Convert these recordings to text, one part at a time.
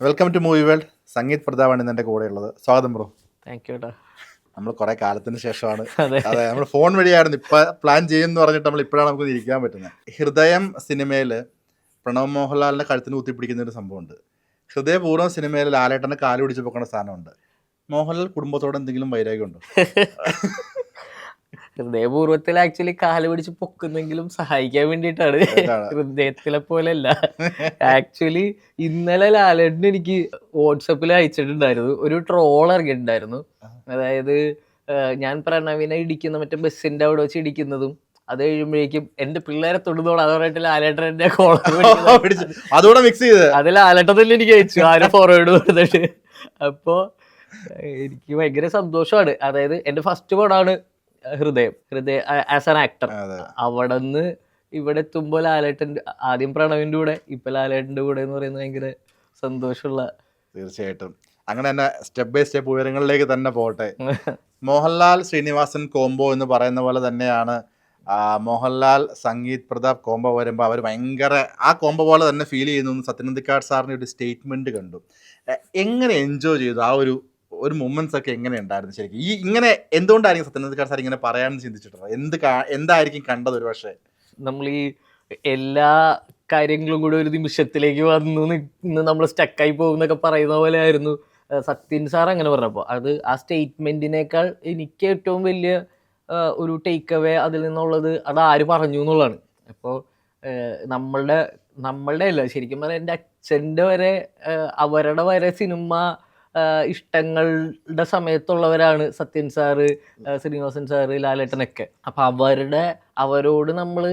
Welcome to movie world. Sangeeth പ്രതാപാണ് ഇന്ന് എൻ്റെ കൂടെ ഉള്ളത്. സ്വാഗതം ബ്രോ. Thank you. നമ്മൾ കുറേ കാലത്തിന് ശേഷമാണ്, അതെ, അതെ, നമ്മൾ ഫോൺ വഴിയായിരുന്നു ഇപ്പം പ്ലാൻ ചെയ്യുമെന്ന് പറഞ്ഞിട്ട് നമ്മൾ ഇപ്പോഴാണ് നമുക്ക് ഇരിക്കാൻ പറ്റുന്നത്. ഹൃദയം സിനിമയിൽ പ്രണവ് മോഹൻലാലിൻ്റെ കഴുത്തിന് കുത്തിപ്പിടിക്കുന്ന ഒരു സംഭവമുണ്ട്. ഹൃദയപൂർവ്വം സിനിമയിൽ ലാലേട്ടൻ്റെ കാല് പിടിച്ച് പൊക്കുന്ന സാധനമുണ്ട്. മോഹൻലാൽ കുടുംബത്തോട് എന്തെങ്കിലും വൈരാഗ്യമുണ്ടോ? ഹൃദയപൂർവ്വത്തിൽ ആക്ച്വലി കാല് പിടിച്ച് പൊക്കുന്നെങ്കിലും സഹായിക്കാൻ വേണ്ടിയിട്ടാണ്, എന്താണ്? ഹൃദയത്തിലെ പോലെ അല്ല. ആക്ച്വലി ഇന്നലെ ലാലേട്ടൻ എനിക്ക് വാട്സപ്പിൽ അയച്ചിട്ടുണ്ടായിരുന്നു ഒരു ട്രോൾ ഇറങ്ങിയിട്ടുണ്ടായിരുന്നു. അതായത് ഞാൻ പ്രണവിനെ ഇടിക്കുന്ന മറ്റേ ബസ്സിന്റെ അവിടെ വെച്ച് ഇടിക്കുന്നതും അത് കഴിയുമ്പോഴേക്കും എന്റെ പിള്ളേരെ തൊടുന്നോളൂ അത് പറഞ്ഞിട്ട് ലാലേട്ടൻ എന്റെ അതുകൂടെ മിക്സ് ചെയ്ത് അത് ലാലേട്ടൻ തന്നെ എനിക്ക് അയച്ചു, ആരും ഫോർവേഡ് കൊടുത്തിട്ട്. അപ്പോ എനിക്ക് ഭയങ്കര സന്തോഷമാണ്. അതായത് എന്റെ ഫസ്റ്റ് പടമാണ് ഹൃദയം ആസ് ആൻ ആക്ടർ. അവിടെ നിന്ന് ഇവിടെ എത്തുമ്പോൾ ലാലേട്ടൻ്റെ ആദ്യം പ്രണവിന്റെ കൂടെ ഇപ്പൊ ലാലേട്ടന്റെ കൂടെ എന്ന് പറയുന്നത് ഭയങ്കര സന്തോഷമുള്ള. തീർച്ചയായിട്ടും അങ്ങനെ തന്നെ സ്റ്റെപ്പ് ബൈ സ്റ്റെപ്പ് ഉയരങ്ങളിലേക്ക് തന്നെ പോട്ടെ. മോഹൻലാൽ ശ്രീനിവാസൻ കോംബോ എന്ന് പറയുന്ന പോലെ തന്നെയാണ് മോഹൻലാൽ സംഗീത് പ്രതാപ് കോംബോ വരുമ്പോൾ അവർ ഭയങ്കര ആ കോംബോ പോലെ തന്നെ ഫീൽ ചെയ്യുന്നു. സത്യനന്ദിക്കാട് സാറിൻ്റെ ഒരു സ്റ്റേറ്റ്മെൻറ്റ് കണ്ടു. എങ്ങനെ എൻജോയ് ചെയ്തു ആ ഒരു മൊമെന്റ്സ് ഒക്കെ എങ്ങനെ ഉണ്ടായിരുന്നു ശരിക്കും? ഈ ഇങ്ങനെ എന്തുകൊണ്ടായിരിക്കും സത്യനന്ദിക്കാട് സാർ ഇങ്ങനെ പറയാമെന്ന് ചിന്തിച്ചിട്ടുണ്ടോ? എന്തായിരിക്കും കണ്ടത്? ഒരു പക്ഷേ നമ്മൾ ഈ എല്ലാ കാര്യങ്ങളും കൂടെ ഒരു നിമിഷത്തിലേക്ക് വന്നു നിന്ന് നമ്മൾ സ്റ്റക്കായി പോകുന്നൊക്കെ പറയുന്ന പോലെ ആയിരുന്നു സത്യൻ സാർ അങ്ങനെ പറഞ്ഞപ്പോൾ. അത് ആ സ്റ്റേറ്റ്മെന്റിനേക്കാൾ എനിക്ക് ഏറ്റവും വലിയ ഒരു ടേക്ക് അവേ അതിൽ നിന്നുള്ളത് അത് ആര് പറഞ്ഞു എന്നുള്ളതാണ്. അപ്പോൾ നമ്മളുടെ അല്ല, ശരിക്കും പറഞ്ഞാൽ എൻ്റെ അച്ഛൻ്റെ വരെ അവരുടെ വരെ സിനിമ ഇഷ്ടങ്ങളുടെ സമയത്തുള്ളവരാണ് സത്യൻ സാറ്, ശ്രീനിവാസൻ സാറ്, ലാലേട്ടനൊക്കെ. അപ്പം അവരോട് നമ്മൾ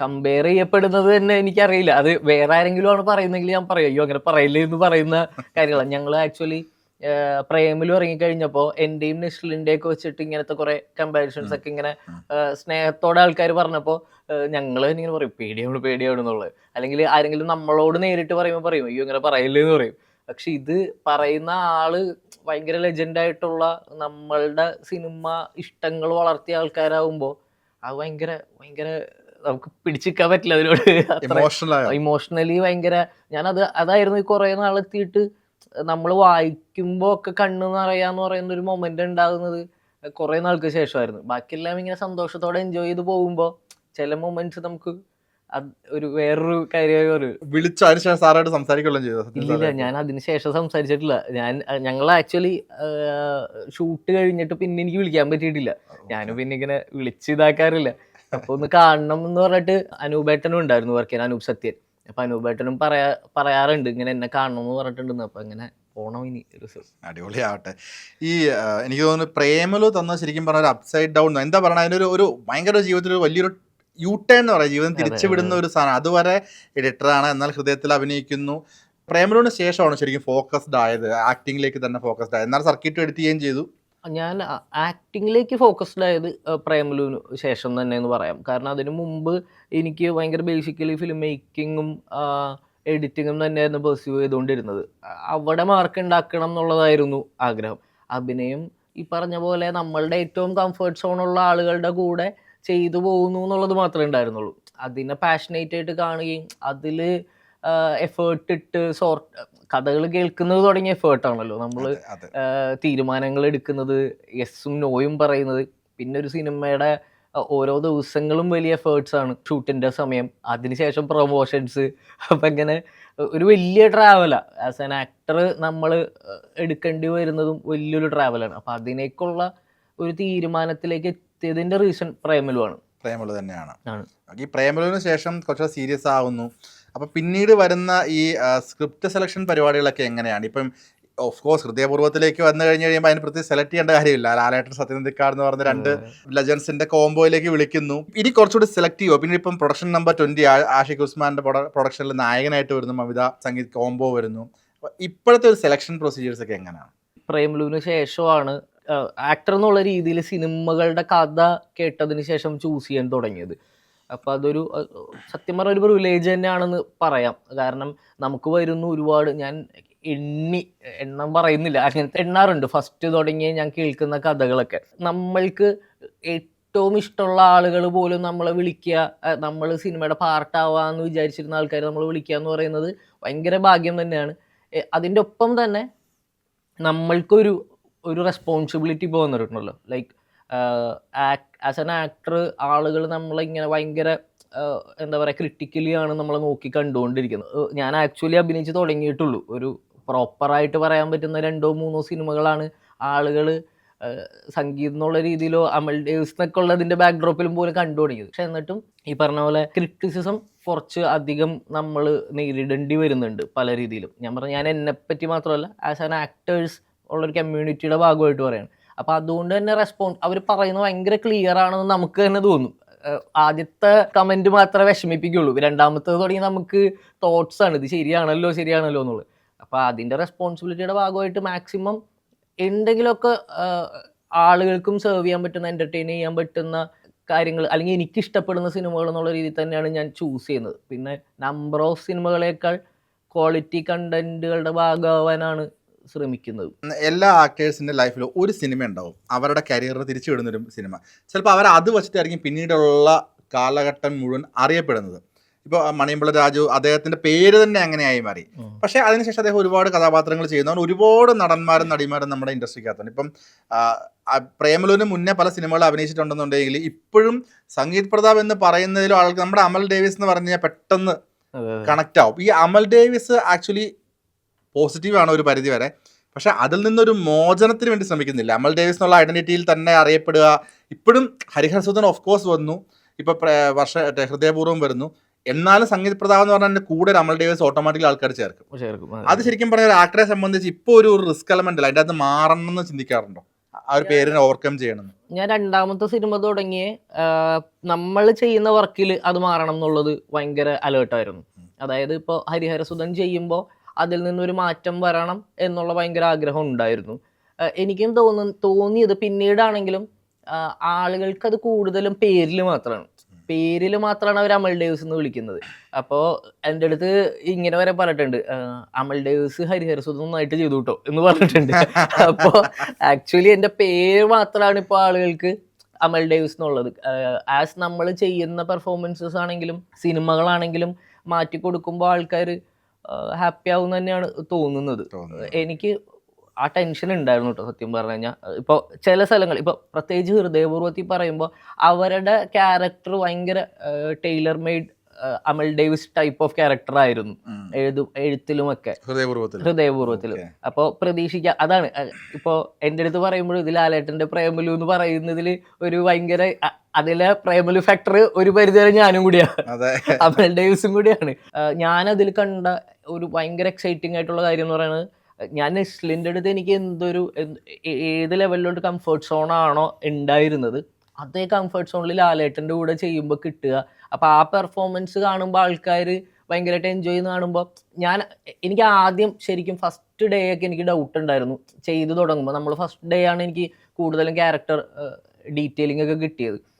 കമ്പയർ ചെയ്യപ്പെടുന്നത് തന്നെ എനിക്കറിയില്ല. അത് വേറെ ആരെങ്കിലും ആണ് പറയുന്നെങ്കിൽ ഞാൻ പറയും അയ്യോ അങ്ങനെ പറയില്ലേ എന്ന് പറയുന്ന കാര്യങ്ങളാണ്. ഞങ്ങൾ ആക്ച്വലി പ്രേമിലും ഇറങ്ങിക്കഴിഞ്ഞപ്പോൾ എൻ്റെയും നെസ്ലിൻ്റെ ഒക്കെ വെച്ചിട്ട് ഇങ്ങനത്തെ കുറെ കമ്പാരിസൺസ് ഒക്കെ ഇങ്ങനെ സ്നേഹത്തോടെ ആൾക്കാർ പറഞ്ഞപ്പോൾ ഞങ്ങൾ ഇങ്ങനെ പറയും പേടിയാവണമെന്നുള്ളത്. അല്ലെങ്കിൽ ആരെങ്കിലും നമ്മളോട് നേരിട്ട് പറയുമ്പോൾ പറയും അയ്യോ ഇങ്ങനെ പറയില്ലേ എന്ന് പറയും. പക്ഷെ ഇത് പറയുന്ന ആള് ഭയങ്കര ലെജൻഡായിട്ടുള്ള നമ്മളുടെ സിനിമ ഇഷ്ടങ്ങൾ വളർത്തിയ ആൾക്കാരാകുമ്പോൾ അത് ഭയങ്കര നമുക്ക് പിടിച്ചിരിക്കാൻ പറ്റില്ല അതിനോട്. ഇമോഷണലി ഭയങ്കര അതായിരുന്നു ഈ കുറെ നാളെത്തിയിട്ട് നമ്മൾ വായിക്കുമ്പോ ഒക്കെ കണ്ണ് നിറയാന്ന് പറയുന്ന ഒരു മൊമെന്റ് ഉണ്ടാകുന്നത് കുറെ നാൾക്ക് ശേഷമായിരുന്നു. ബാക്കിയെല്ലാം ഇങ്ങനെ സന്തോഷത്തോടെ എൻജോയ് ചെയ്ത് പോകുമ്പോ ചില മൊമെന്റ്സ് നമുക്ക് ഒരു വേറൊരു കാര്യമായി വിളിച്ചു അതിനുശേഷം സാറായിട്ട് സംസാരിക്കുകയും ചെയ്തു? ഇല്ല, ഞാൻ അതിനുശേഷം സംസാരിച്ചിട്ടില്ല. ഞങ്ങൾ ആക്ച്വലി ഷൂട്ട് കഴിഞ്ഞിട്ട് പിന്നെ എനിക്ക് വിളിക്കാൻ പറ്റിയിട്ടില്ല. ഞാനും പിന്നെ ഇങ്ങനെ വിളിച്ചിതാക്കാറില്ല. അപ്പൊ ഒന്ന് കാണണം എന്ന് പറഞ്ഞിട്ട് അനൂപേട്ടനും ഉണ്ടായിരുന്നു വർക്ക് ചെയ്യാൻ, അനൂപ് സത്യൻ. അപ്പൊ അനൂപേട്ടനും പറയാറുണ്ട് ഇങ്ങനെ എന്നെ കാണണം എന്ന് പറഞ്ഞിട്ടുണ്ടെന്ന്. അപ്പൊ ഇങ്ങനെ പോണം ഇനി ഒരു ദിവസം. അടിപൊളിയാവട്ടെ. ഈ എനിക്ക് തോന്നുന്നു പ്രേമലു തന്ന ശരിക്കും പറഞ്ഞ ഒരു അപ്സൈഡ് ഡൗൺ എന്താ പറയുക, അതിനൊരു ഒരു ഭയങ്കര ജീവിതത്തിൽ വലിയൊരു യൂട്ടേൺ എന്ന് പറയാം, ജീവിതം തിരിച്ചുവിടുന്ന ഒരു സാധനം. അതുവരെ എഡിറ്ററാണ്, എന്നാൽ ഹൃദയത്തിൽ അഭിനയിക്കുന്നു. പ്രേമലുവിന് ശേഷമാണ് ശരിക്കും ഫോക്കസ്ഡ് ആയത്, ആക്ടിങ്ങിലേക്ക് തന്നെ ഫോക്കസ്ഡ് ആയത്. എന്നാൽ സർക്കിട്ട് എഡിറ്റ് ചെയ്യുകയും ചെയ്തു. ഞാൻ ആക്ടിങ്ങിലേക്ക് ഫോക്കസ്ഡ് ആയത് പ്രേമലുവിന് ശേഷം തന്നെ എന്ന് പറയാം. കാരണം അതിനു മുമ്പ് എനിക്ക് ഭയങ്കര ബേസിക്കലി ഫിലിം മേക്കിങ്ങും എഡിറ്റിങ്ങും തന്നെയായിരുന്നു പെർസ്യൂ ചെയ്തുകൊണ്ടിരുന്നത്. അവിടെ മാർക്ക് ഉണ്ടാക്കണം എന്നുള്ളതായിരുന്നു ആഗ്രഹം. അഭിനയം ഈ പറഞ്ഞ പോലെ നമ്മളുടെ ഏറ്റവും കംഫർട്ട് സോണുള്ള ആളുകളുടെ കൂടെ ചെയ്തു പോകുന്നു എന്നുള്ളത് മാത്രമേ ഉണ്ടായിരുന്നുള്ളൂ. അതിനെ പാഷനേറ്റ് ആയിട്ട് കാണുകയും അതിൽ എഫേർട്ട് ഇട്ട് കഥകൾ കേൾക്കുന്നത് തുടങ്ങിയ എഫേർട്ടാണല്ലോ. നമ്മൾ തീരുമാനങ്ങൾ എടുക്കുന്നത്, യെസ്സും നോയും പറയുന്നത്, പിന്നെ ഒരു സിനിമയുടെ ഓരോ ദിവസങ്ങളും വലിയ എഫേർട്സ് ആണ്. ഷൂട്ടിന്റെ സമയം, അതിനുശേഷം പ്രൊമോഷൻസ്. അപ്പം ഇങ്ങനെ ഒരു വലിയ ട്രാവലാണ്. ആസ് ആൻ ആക്ടർ നമ്മൾ എടുക്കേണ്ടി വരുന്നതും വലിയൊരു ട്രാവലാണ്. അപ്പം അതിനേക്കുള്ള ഒരു തീരുമാനത്തിലേക്ക് എത്തിയതിന്റെ റീസൺ പ്രേമലു തന്നെയാണ്. ഈ പ്രേമലുവിന് ശേഷം കുറച്ച് സീരിയസ് ആവുന്നു. അപ്പം പിന്നീട് വരുന്ന ഈ സ്ക്രിപ്റ്റ് സെലക്ഷൻ പരിപാടികളൊക്കെ എങ്ങനെയാണ്? ഇപ്പം ഓഫ് കോഴ്സ് ഹൃദയപൂർവ്വത്തിലേക്ക് വന്നു കഴിയുമ്പോൾ അതിന് പ്രത്യേകിച്ച് സെലക്ട് ചെയ്യേണ്ട കാര്യമില്ല. ലാലേട്ടൻ സത്യനന്ദിക്കാട് എന്ന് പറഞ്ഞ രണ്ട് ലെജൻസിന്റെ കോംബോയിലേക്ക് വിളിക്കുന്നു. ഇനി കുറച്ചുകൂടി സെലക്ട് ചെയ്യുമോ? പിന്നെ ഇപ്പം പ്രൊഡക്ഷൻ നമ്പർ 20 ആഷിഖ് ഉസ്മാന്റെ പ്രൊഡക്ഷനിൽ നായകനായിട്ട് വരുന്നു, മമിത സംഗീത് കോംബോ വരുന്നു. ഇപ്പോഴത്തെ ഒരു സെലക്ഷൻ പ്രൊസീജിയേഴ്സ് ഒക്കെ എങ്ങനെയാണ്? പ്രേമലുവിന് ശേഷമാണ് ആക്ടർ എന്നുള്ള രീതിയിൽ സിനിമകളുടെ കഥ കേട്ടതിന് ശേഷം ചൂസ് ചെയ്യാൻ തുടങ്ങിയത്. അപ്പം അതൊരു സത്യം പറഞ്ഞ ഒരു പ്രിവിലേജ് തന്നെയാണെന്ന് പറയാം. കാരണം നമുക്ക് വരുന്നു ഒരുപാട്, ഞാൻ എണ്ണം പറയുന്നില്ല, അങ്ങനത്തെ എണ്ണാറുണ്ട്. ഫസ്റ്റ് തുടങ്ങിയ ഞാൻ കേൾക്കുന്ന കഥകളൊക്കെ നമ്മൾക്ക് ഏറ്റവും ഇഷ്ടമുള്ള ആളുകൾ പോലും നമ്മളെ വിളിക്കുക, നമ്മൾ സിനിമയുടെ പാർട്ടാവാന്ന് വിചാരിച്ചിരുന്ന ആൾക്കാർ നമ്മൾ വിളിക്കുക എന്ന് പറയുന്നത് ഭയങ്കര ഭാഗ്യം തന്നെയാണ്. അതിൻ്റെ ഒപ്പം തന്നെ നമ്മൾക്കൊരു റെസ്പോൺസിബിലിറ്റി പോകുന്നുണ്ടല്ലോ. ലൈക്ക് ആസ് ആൻ ആക്ടർ ആളുകൾ നമ്മളിങ്ങനെ ഭയങ്കര എന്താ പറയുക, ക്രിട്ടിക്കലി ആണ് നമ്മളെ നോക്കി കണ്ടുകൊണ്ടിരിക്കുന്നത്. ഞാൻ ആക്ച്വലി അഭിനയിച്ച് തുടങ്ങിയിട്ടുള്ളൂ. ഒരു പ്രോപ്പറായിട്ട് പറയാൻ പറ്റുന്ന 2-3 സിനിമകളാണ് ആളുകൾ സംഗീതം എന്നുള്ള രീതിയിലോ അമൽ ഡേവിസ് എന്നൊക്കെ ഉള്ളതിൻ്റെ ബാക്ക്ഡ്രോപ്പിലും പോലും കണ്ടു തുടങ്ങിയത്. പക്ഷെ എന്നിട്ടും ഈ പറഞ്ഞ പോലെ ക്രിറ്റിസിസം കുറച്ച് അധികം നമ്മൾ നേരിടേണ്ടി വരുന്നുണ്ട് പല രീതിയിലും. ഞാൻ എന്നെപ്പറ്റി മാത്രമല്ല, ആസ് ആൻ ആക്ടേഴ്സ് ഉള്ളൊരു കമ്മ്യൂണിറ്റിയുടെ ഭാഗമായിട്ട് പറയാണ്. അപ്പോൾ അതുകൊണ്ട് തന്നെ അവർ പറയുന്നത് ഭയങ്കര ക്ലിയർ ആണെന്ന് നമുക്ക് തന്നെ തോന്നും. ആദ്യത്തെ കമൻറ്റ് മാത്രമേ വിഷമിപ്പിക്കുള്ളൂ, രണ്ടാമത്തേത് തുടങ്ങി നമുക്ക് തോട്ട്സ് ആണ്, ഇത് ശരിയാണല്ലോ എന്നുള്ളത്. അപ്പോൾ അതിൻ്റെ റെസ്പോൺസിബിലിറ്റിയുടെ ഭാഗമായിട്ട് മാക്സിമം എന്തെങ്കിലുമൊക്കെ ആളുകൾക്കും സെർവ് ചെയ്യാൻ പറ്റുന്ന, എൻ്റർടൈൻ ചെയ്യാൻ പറ്റുന്ന കാര്യങ്ങൾ, അല്ലെങ്കിൽ എനിക്ക് ഇഷ്ടപ്പെടുന്ന സിനിമകൾ എന്നുള്ള രീതിയിൽ തന്നെയാണ് ഞാൻ ചൂസ് ചെയ്യുന്നത്. പിന്നെ നമ്പർ ഓഫ് സിനിമകളേക്കാൾ ക്വാളിറ്റി കണ്ടന്റുകളുടെ ഭാഗമാവാനാണ് ശ്രമിക്കുന്നത്. എല്ലാ ആക്ടേഴ്സിൻ്റെ ലൈഫിലും ഒരു സിനിമ ഉണ്ടാവും, അവരുടെ കരിയറിന് തിരിച്ചു വിടുന്നൊരു സിനിമ. ചിലപ്പോൾ അവർ അത് വെച്ചിട്ടായിരിക്കും പിന്നീടുള്ള കാലഘട്ടം മുഴുവൻ അറിയപ്പെടുന്നത്. ഇപ്പോൾ മണിയമ്പിള്ള രാജു, അദ്ദേഹത്തിൻ്റെ പേര് തന്നെ അങ്ങനെയായി മാറി. പക്ഷേ അതിനുശേഷം അദ്ദേഹം ഒരുപാട് കഥാപാത്രങ്ങൾ ചെയ്യുന്നവർ, ഒരുപാട് നടന്മാരും നടിമാരും നമ്മുടെ ഇൻഡസ്ട്രിക്കകത്തുണ്ട്. ഇപ്പം പ്രേമലുവിന് മുന്നേ പല സിനിമകൾ അഭിനയിച്ചിട്ടുണ്ടെന്നുണ്ടെങ്കിൽ ഇപ്പോഴും സംഗീത് പ്രതാപ് എന്ന് പറയുന്നതിലും ആൾക്ക് നമ്മുടെ അമൽ ഡേവിസ് എന്ന് പറഞ്ഞു കഴിഞ്ഞാൽ പെട്ടെന്ന് കണക്റ്റ് ആവും. ഈ അമൽ ഡേവിസ് ആക്ച്വലി പോസിറ്റീവാണ് ഒരു പരിധി വരെ, പക്ഷെ അതിൽ നിന്നൊരു മോചനത്തിന് വേണ്ടി ശ്രമിക്കുന്നില്ല. അമൽ ഡേവിസ് എന്നുള്ള ഐഡന്റിറ്റിയിൽ തന്നെ അറിയപ്പെടുക. ഇപ്പോഴും ഹരിഹരസുധൻ ഓഫ് കോഴ്സ് വന്നു, ഇപ്പോൾ ഹൃദയപൂർവ്വം വരുന്നു. എന്നാലും സംഗീത് പ്രതാപ് എന്ന് പറഞ്ഞാൽ കൂടെ ഒരു അമൽ ഡേവിസ് ഓട്ടോമാറ്റിക്കലി ആൾക്കാർ ചേർക്കും. അത് ശരിക്കും പറഞ്ഞ ഒരു ആക്ടറെ സംബന്ധിച്ച് ഇപ്പോൾ ഒരു റിസ്ക് എലമെന്റ് അല്ല, അതിൻ്റെ അകത്ത് മാറണം എന്ന് ചിന്തിക്കാറുണ്ടോ? ആ ഒരു പേരിനെ ഓവർകം ചെയ്യണം. ഞാൻ രണ്ടാമത്തെ സിനിമ തുടങ്ങിയ നമ്മൾ ചെയ്യുന്ന വർക്കിൽ അത് മാറണം എന്നുള്ളത് ഭയങ്കര അലേർട്ടായിരുന്നു. അതായത് ഇപ്പോൾ ഹരിഹരസുധൻ ചെയ്യുമ്പോൾ അതിൽ നിന്നൊരു മാറ്റം വരണം എന്നുള്ള ഭയങ്കര ആഗ്രഹം ഉണ്ടായിരുന്നു. എനിക്കും തോന്നിയത് പിന്നീടാണെങ്കിലും ആളുകൾക്ക് അത് കൂടുതലും പേരിൽ മാത്രമാണ് അവർ അമൽ ഡേവിസ് എന്ന് വിളിക്കുന്നത്. അപ്പോൾ എൻ്റെ അടുത്ത് ഇങ്ങനെ വരെ പറഞ്ഞിട്ടുണ്ട്, അമൽ ഡേവിസ് ഹരിഹരസുധൻ നന്നായിട്ട് ചെയ്തു കേട്ടോ എന്ന് പറഞ്ഞിട്ടുണ്ട്. അപ്പോൾ ആക്ച്വലി എൻ്റെ പേര് മാത്രമാണ് ഇപ്പോൾ ആളുകൾക്ക് അമൽ ഡേവിസ് എന്നുള്ളത്. ആസ് നമ്മൾ ചെയ്യുന്ന പെർഫോമൻസസ് ആണെങ്കിലും സിനിമകളാണെങ്കിലും മാറ്റി കൊടുക്കുമ്പോൾ ആൾക്കാർ ഹാപ്പി ആവും തന്നെയാണ് തോന്നുന്നത്. എനിക്ക് ആ ടെൻഷൻ ഉണ്ടായിരുന്നു കേട്ടോ സത്യം പറഞ്ഞു കഴിഞ്ഞാൽ. ഇപ്പോൾ ചില സ്ഥലങ്ങൾ, ഇപ്പോൾ പ്രത്യേകിച്ച് ഹൃദയപൂർവ്വത്തിൽ പറയുമ്പോൾ അവരുടെ ക്യാരക്ടർ ഭയങ്കര Taylor made Amal Davis type of character ആയിരുന്നു എഴുത്തിലുമൊക്കെ, ഹൃദയപൂർവ്വത്തിലും. അപ്പോൾ പ്രതീക്ഷിക്കാം. അതാണ് ഇപ്പോൾ എൻ്റെ അടുത്ത് പറയുമ്പോഴും ഇതിൽ ലാലേട്ടൻ്റെ പ്രേമലു എന്ന് പറയുന്നതിൽ ഒരു ഭയങ്കര അതിലെ പ്രേമലു ഫാക്ടർ ഒരു പരിധിവരെ ഞാനും കൂടിയാണ്, അമൽ ഡേവിസും കൂടിയാണ്. ഞാനതിൽ കണ്ട ഒരു ഭയങ്കര എക്സൈറ്റിംഗ് ആയിട്ടുള്ള കാര്യം എന്ന് പറയുന്നത്, ഞാൻ നെസ്ലിൻ്റെ അടുത്ത് എനിക്ക് ഏത് ലെവലിലോട്ട് കംഫർട്ട് സോണാണോ ഉണ്ടായിരുന്നത് അതേ കംഫർട്ട് സോണിൽ ലാലേട്ടൻ്റെ കൂടെ ചെയ്യുമ്പോൾ കിട്ടുക. അപ്പോൾ ആ പെർഫോമൻസ് കാണുമ്പോൾ ആൾക്കാർ ഭയങ്കരമായിട്ട് എൻജോയ് ചെയ്യുന്ന കാണുമ്പോൾ എനിക്ക് ആദ്യം ശരിക്കും ഫസ്റ്റ് ഡേ ഒക്കെ എനിക്ക് ഡൗട്ട് ഉണ്ടായിരുന്നു. ചെയ്തു തുടങ്ങുമ്പോൾ നമ്മൾ ഫസ്റ്റ് ഡേ ആണ് എനിക്ക് കൂടുതലും ക്യാരക്ടർ ഡീറ്റെയിലിംഗ് ഒക്കെ കിട്ടിയത്.